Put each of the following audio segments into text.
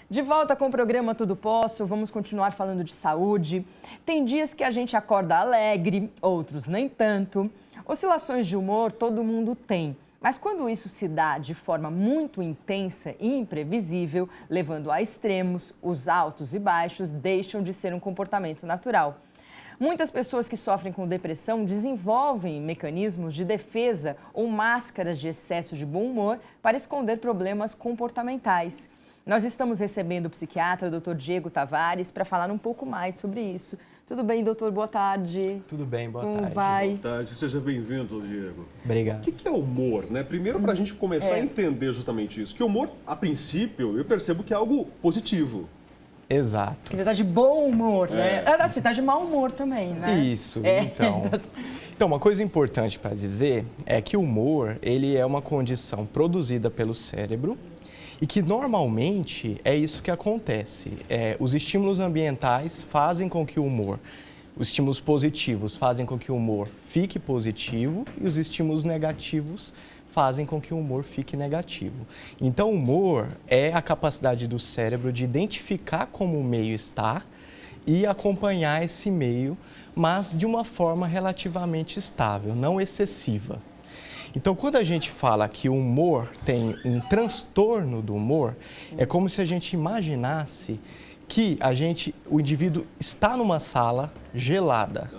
De volta com o programa Tudo Posso, vamos continuar falando de saúde. Tem dias que a gente acorda alegre, outros nem tanto. Oscilações de humor todo mundo tem, mas quando isso se dá de forma muito intensa e imprevisível, levando a extremos, os altos e baixos deixam de ser um comportamento natural. Muitas pessoas que sofrem com depressão desenvolvem mecanismos de defesa ou máscaras de excesso de bom humor para esconder problemas comportamentais. Nós estamos recebendo o psiquiatra, Dr. Diego Tavares, para falar um pouco mais sobre isso. Tudo bem, doutor? Boa tarde. Tudo bem, boa Como tarde. vai? Boa tarde, seja bem-vindo, Diego. Obrigado. O que é humor, né? Primeiro, para a gente começar a entender justamente isso. Que humor, a princípio, eu percebo que é algo positivo. Exato. Você está de bom humor, né? Você está de mau humor também, né? Isso, Então, uma coisa importante para dizer é que o humor, ele é uma condição produzida pelo cérebro e que normalmente é isso que acontece. Os estímulos ambientais fazem com que o humor, os estímulos positivos fazem com que o humor fique positivo e os estímulos negativos fazem com que o humor fique negativo. Então, o humor é a capacidade do cérebro de identificar como o meio está e acompanhar esse meio, mas de uma forma relativamente estável, não excessiva. Então, quando a gente fala que o humor tem um transtorno do humor, é como se a gente imaginasse que o indivíduo está numa sala gelada.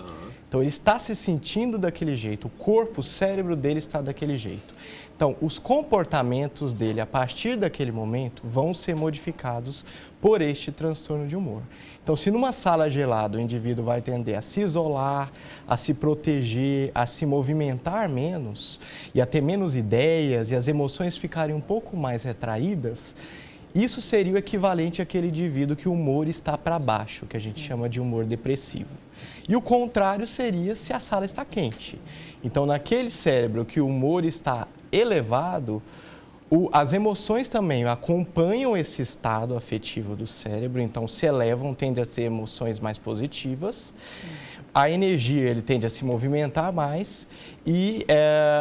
Então, ele está se sentindo daquele jeito, o corpo, o cérebro dele está daquele jeito. Então, os comportamentos dele, a partir daquele momento, vão ser modificados por este transtorno de humor. Então, se numa sala gelada o indivíduo vai tender a se isolar, a se proteger, a se movimentar menos e a ter menos ideias e as emoções ficarem um pouco mais retraídas, isso seria o equivalente àquele indivíduo que o humor está para baixo, que a gente chama de humor depressivo. E o contrário seria se a sala está quente. Então, naquele cérebro que o humor está elevado, as emoções também acompanham esse estado afetivo do cérebro, então se elevam, tendem a ser emoções mais positivas. A energia, ele tende a se movimentar mais e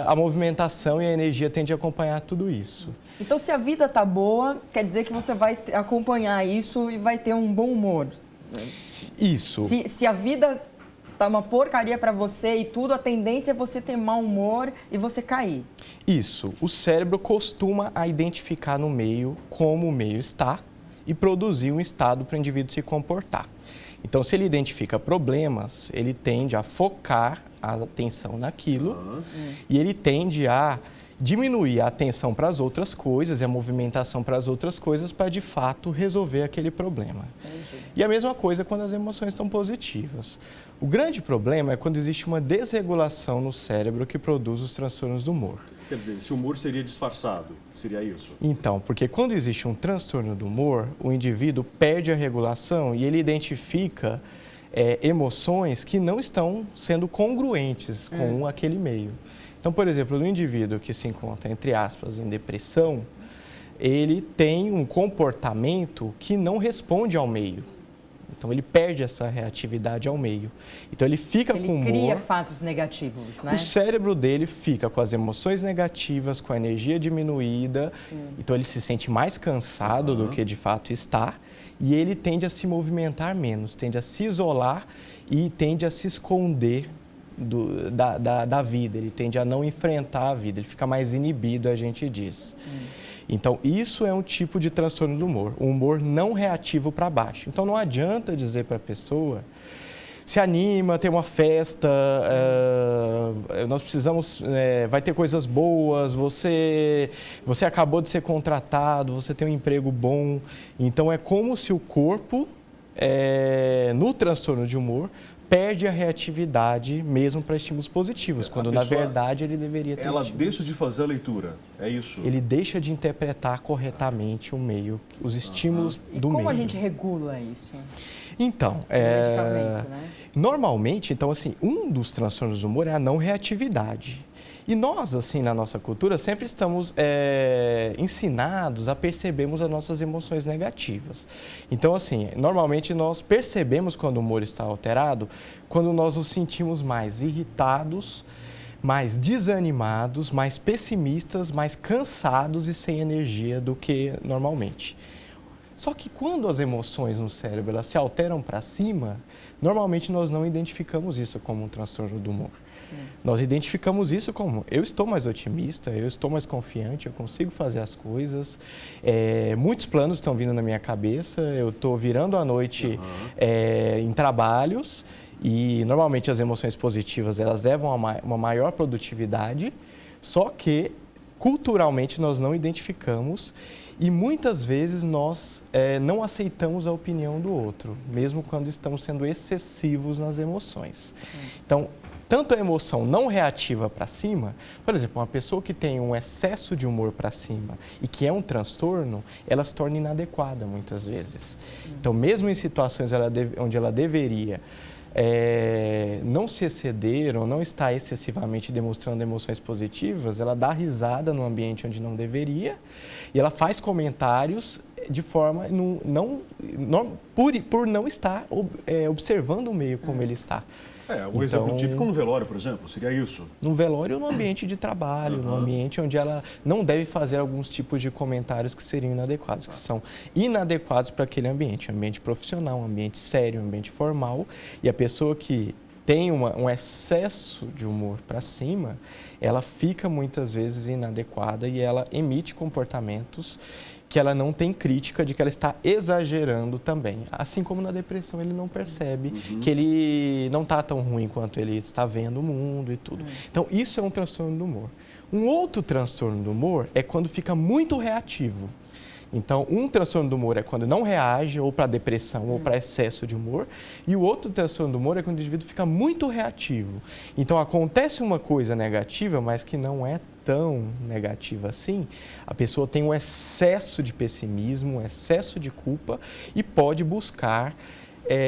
a movimentação e a energia tendem a acompanhar tudo isso. Então, se a vida tá boa, quer dizer que você vai acompanhar isso e vai ter um bom humor. Isso. Se a vida tá uma porcaria para você e tudo, a tendência é você ter mau humor e você cair. Isso. O cérebro costuma identificar no meio como o meio está e produzir um estado para o indivíduo se comportar. Então, se ele identifica problemas, ele tende a focar a atenção naquilo e ele tende a diminuir a atenção para as outras coisas e a movimentação para as outras coisas para, de fato, resolver aquele problema. Entendi. E a mesma coisa quando as emoções estão positivas. O grande problema é quando existe uma desregulação no cérebro que produz os transtornos do humor. Quer dizer, se o humor seria disfarçado, seria isso? Então, porque quando existe um transtorno do humor, o indivíduo perde a regulação e ele identifica emoções que não estão sendo congruentes com aquele meio. Então, por exemplo, no indivíduo que se encontra, entre aspas, em depressão, ele tem um comportamento que não responde ao meio. Então, ele perde essa reatividade ao meio. Então, ele fica com humor. Ele cria fatos negativos, né? O cérebro dele fica com as emoções negativas, com a energia diminuída. Então, ele se sente mais cansado do que de fato está. E ele tende a se movimentar menos, tende a se isolar e tende a se esconder da vida. Ele tende a não enfrentar a vida, ele fica mais inibido, a gente diz. Então, isso é um tipo de transtorno do humor, um humor não reativo para baixo. Então, não adianta dizer para a pessoa, se anima, tem uma festa, nós precisamos, vai ter coisas boas, você acabou de ser contratado, você tem um emprego bom. Então, é como se o corpo, no transtorno de humor, perde a reatividade mesmo para estímulos positivos, quando na verdade ele deveria ter estímulos. Deixa de fazer a leitura, é isso? Ele deixa de interpretar corretamente o meio, os estímulos do meio. E como a gente regula isso? Então, medicamento, né? Normalmente, então assim, um dos transtornos do humor é a não reatividade. E nós, assim, na nossa cultura, sempre estamos ensinados a percebermos as nossas emoções negativas. Então, assim, normalmente nós percebemos quando o humor está alterado, quando nós nos sentimos mais irritados, mais desanimados, mais pessimistas, mais cansados e sem energia do que normalmente. Só que quando as emoções no cérebro elas se alteram para cima, normalmente nós não identificamos isso como um transtorno do humor. Nós identificamos isso como, eu estou mais otimista, eu estou mais confiante, eu consigo fazer as coisas, muitos planos estão vindo na minha cabeça, eu estou virando a noite em trabalhos e normalmente as emoções positivas elas levam a uma maior produtividade, só que culturalmente nós não identificamos e muitas vezes nós não aceitamos a opinião do outro, mesmo quando estamos sendo excessivos nas emoções. Então, tanto a emoção não reativa para cima, por exemplo, uma pessoa que tem um excesso de humor para cima e que é um transtorno, ela se torna inadequada muitas vezes. Então, mesmo em situações onde ela deveria não se exceder ou não estar excessivamente demonstrando emoções positivas, ela dá risada no ambiente onde não deveria e ela faz comentários de forma por não estar observando o meio como ele está. Um exemplo típico no velório, por exemplo, seria isso? No velório ou no ambiente de trabalho, no ambiente onde ela não deve fazer alguns tipos de comentários que seriam inadequados, que são inadequados para aquele ambiente, um ambiente profissional, um ambiente sério, um ambiente formal, e a pessoa que tem um excesso de humor para cima, ela fica muitas vezes inadequada e ela emite comportamentos que ela não tem crítica de que ela está exagerando também. Assim como na depressão ele não percebe que ele não está tão ruim quanto ele está vendo o mundo e tudo. Então isso é um transtorno do humor. Um outro transtorno do humor é quando fica muito reativo. Então, um transtorno do humor é quando não reage ou para depressão ou para excesso de humor, e o outro transtorno do humor é quando o indivíduo fica muito reativo. Então, acontece uma coisa negativa, mas que não é tão negativa assim, a pessoa tem um excesso de pessimismo, um excesso de culpa e pode buscar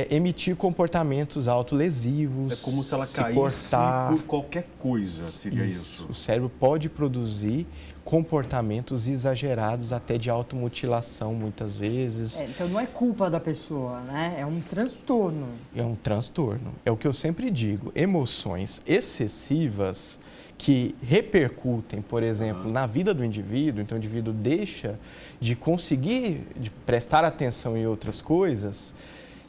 emitir comportamentos autolesivos. É como se ela caísse cortar. Por qualquer coisa, seria isso. O cérebro pode produzir comportamentos exagerados, até de automutilação, muitas vezes. Então não é culpa da pessoa, né? É um transtorno. É um transtorno. É o que eu sempre digo. Emoções excessivas que repercutem, por exemplo, na vida do indivíduo, então o indivíduo deixa de conseguir de prestar atenção em outras coisas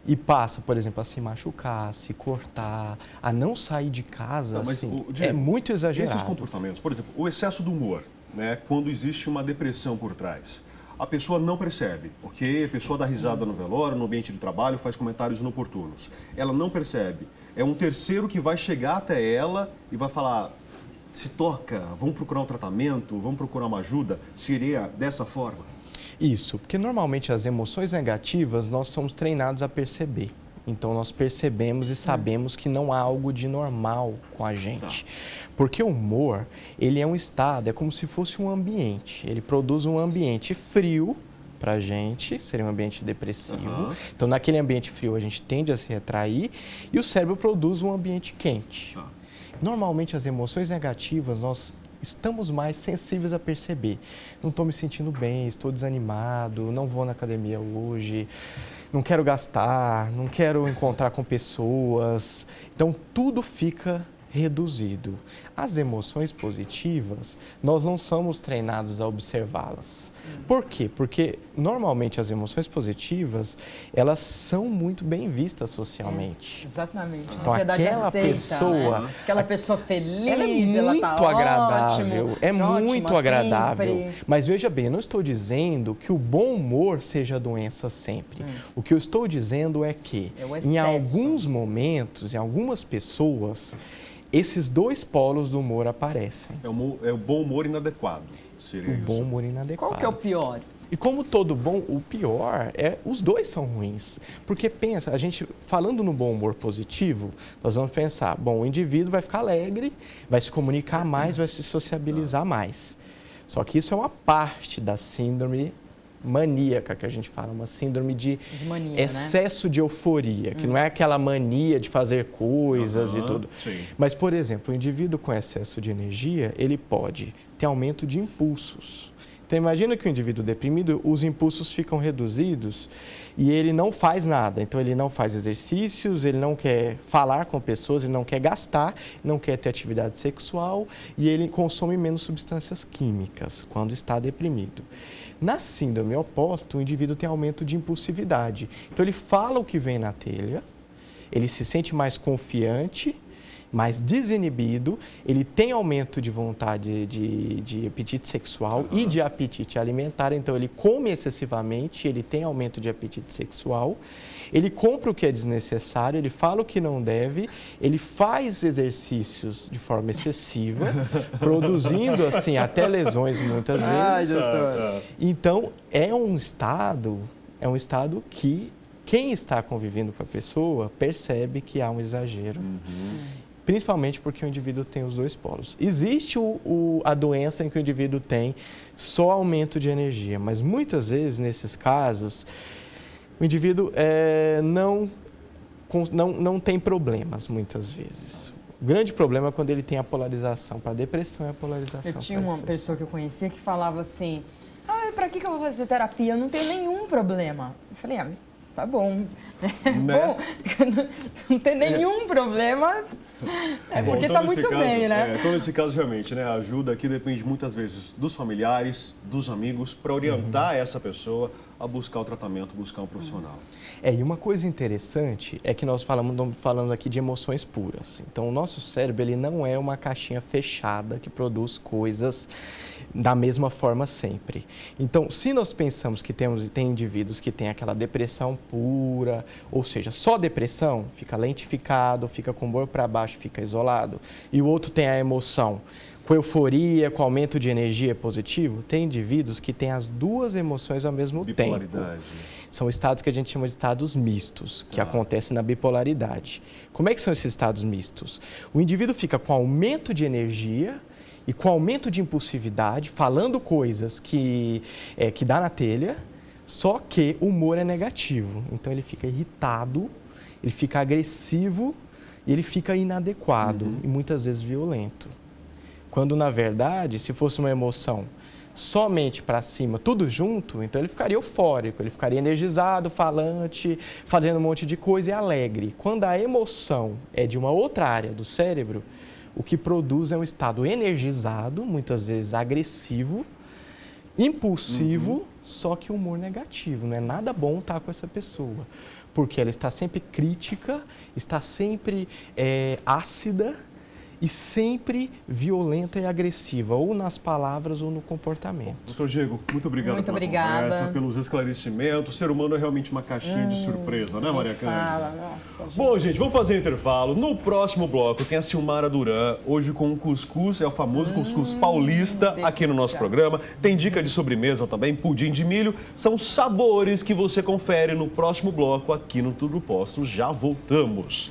e passa, por exemplo, a se machucar, a se cortar, a não sair de casa, mas, assim, Diego, é muito exagerado. Esses comportamentos, por exemplo, o excesso do humor, né, quando existe uma depressão por trás, a pessoa não percebe, ok? A pessoa dá risada no velório, no ambiente de trabalho, faz comentários inoportunos. Ela não percebe. É um terceiro que vai chegar até ela e vai falar: se toca, vamos procurar um tratamento, vamos procurar uma ajuda. Seria dessa forma? Isso, porque normalmente as emoções negativas nós somos treinados a perceber. Então nós percebemos e sabemos que não há algo de normal com a gente. Porque o humor, ele é um estado, é como se fosse um ambiente. Ele produz um ambiente frio para a gente, seria um ambiente depressivo. Então naquele ambiente frio a gente tende a se retrair e o cérebro produz um ambiente quente. Normalmente as emoções negativas nós estamos mais sensíveis a perceber. Não estou me sentindo bem, estou desanimado, não vou na academia hoje, não quero gastar, não quero encontrar com pessoas. Então tudo fica reduzido. As emoções positivas, nós não somos treinados a observá-las. Por quê? Porque normalmente as emoções positivas, elas são muito bem vistas socialmente. Exatamente. A Então, sociedade aquela aceita, pessoa, né? Aquela pessoa feliz, ela é muito tá agradável, ótimo, é muito ótima agradável. sempre. Mas veja bem, eu não estou dizendo que o bom humor seja doença sempre. O que eu estou dizendo é que, É o em excesso. alguns momentos, em algumas pessoas, esses dois polos do humor aparecem. É o bom humor inadequado, seria O isso. bom humor inadequado. Qual que é o pior? E como todo bom, o pior os dois são ruins. Porque pensa, a gente falando no bom humor positivo, nós vamos pensar, bom, o indivíduo vai ficar alegre, vai se comunicar mais, vai se sociabilizar mais. Só que isso é uma parte da síndrome maníaca, que a gente fala, uma síndrome de mania, excesso de euforia, que não é aquela mania de fazer coisas e tudo. Sim. Mas, por exemplo, o indivíduo com excesso de energia, ele pode ter aumento de impulsos. Então, imagina que o indivíduo deprimido, os impulsos ficam reduzidos e ele não faz nada. Então, ele não faz exercícios, ele não quer falar com pessoas, ele não quer gastar, não quer ter atividade sexual e ele consome menos substâncias químicas quando está deprimido. Na síndrome oposta, o indivíduo tem aumento de impulsividade. Então, ele fala o que vem na telha, ele se sente mais confiante, mais desinibido, ele tem aumento de vontade de apetite sexual e de apetite alimentar, então ele come excessivamente, ele tem aumento de apetite sexual, ele compra o que é desnecessário, ele fala o que não deve, ele faz exercícios de forma excessiva, produzindo assim até lesões muitas vezes. Então é um estado que quem está convivendo com a pessoa percebe que há um exagero. Principalmente porque o indivíduo tem os dois polos. Existe a doença em que o indivíduo tem só aumento de energia, mas muitas vezes, nesses casos, o indivíduo não tem problemas, muitas vezes. O grande problema é quando ele tem a polarização. Para a depressão é a polarização. Eu tinha uma pessoa que eu conhecia que falava assim, para que eu vou fazer terapia? Eu não tenho nenhum problema. Eu falei, tá bom. Né? Bom, não tem nenhum problema... porque está muito bem, né? Então, nesse caso, realmente, né, a ajuda aqui depende muitas vezes dos familiares, dos amigos, para orientar essa pessoa a buscar o tratamento, buscar um profissional. E uma coisa interessante é que nós estamos falando aqui de emoções puras. Então, o nosso cérebro ele não é uma caixinha fechada que produz coisas da mesma forma sempre. Então, se nós pensamos que tem indivíduos que têm aquela depressão pura, ou seja, só depressão, fica lentificado, fica com o humor para baixo, fica isolado, e o outro tem a emoção com euforia, com aumento de energia positivo, tem indivíduos que têm as duas emoções ao mesmo tempo. São estados que a gente chama de estados mistos, que acontecem na bipolaridade. Como é que são esses estados mistos? O indivíduo fica com aumento de energia e com aumento de impulsividade, falando coisas que dá na telha, só que o humor é negativo. Então ele fica irritado, ele fica agressivo e ele fica inadequado e muitas vezes violento. Quando, na verdade, se fosse uma emoção somente para cima, tudo junto, então ele ficaria eufórico, ele ficaria energizado, falante, fazendo um monte de coisa e alegre. Quando a emoção é de uma outra área do cérebro, o que produz é um estado energizado, muitas vezes agressivo, impulsivo, só que humor negativo. Não é nada bom estar com essa pessoa, porque ela está sempre crítica, está sempre ácida, e sempre violenta e agressiva, ou nas palavras ou no comportamento. Doutor Diego, muito obrigado pela conversa, pelos esclarecimentos. O ser humano é realmente uma caixinha de surpresa, né, Maria Cândida? Nossa, gente. Bom, gente, vamos fazer intervalo. No próximo bloco tem a Silmara Duran, hoje com um cuscuz, é o famoso cuscuz paulista, aqui no nosso programa. Tem dica de sobremesa também, pudim de milho. São sabores que você confere no próximo bloco aqui no Tudo Posso. Já voltamos.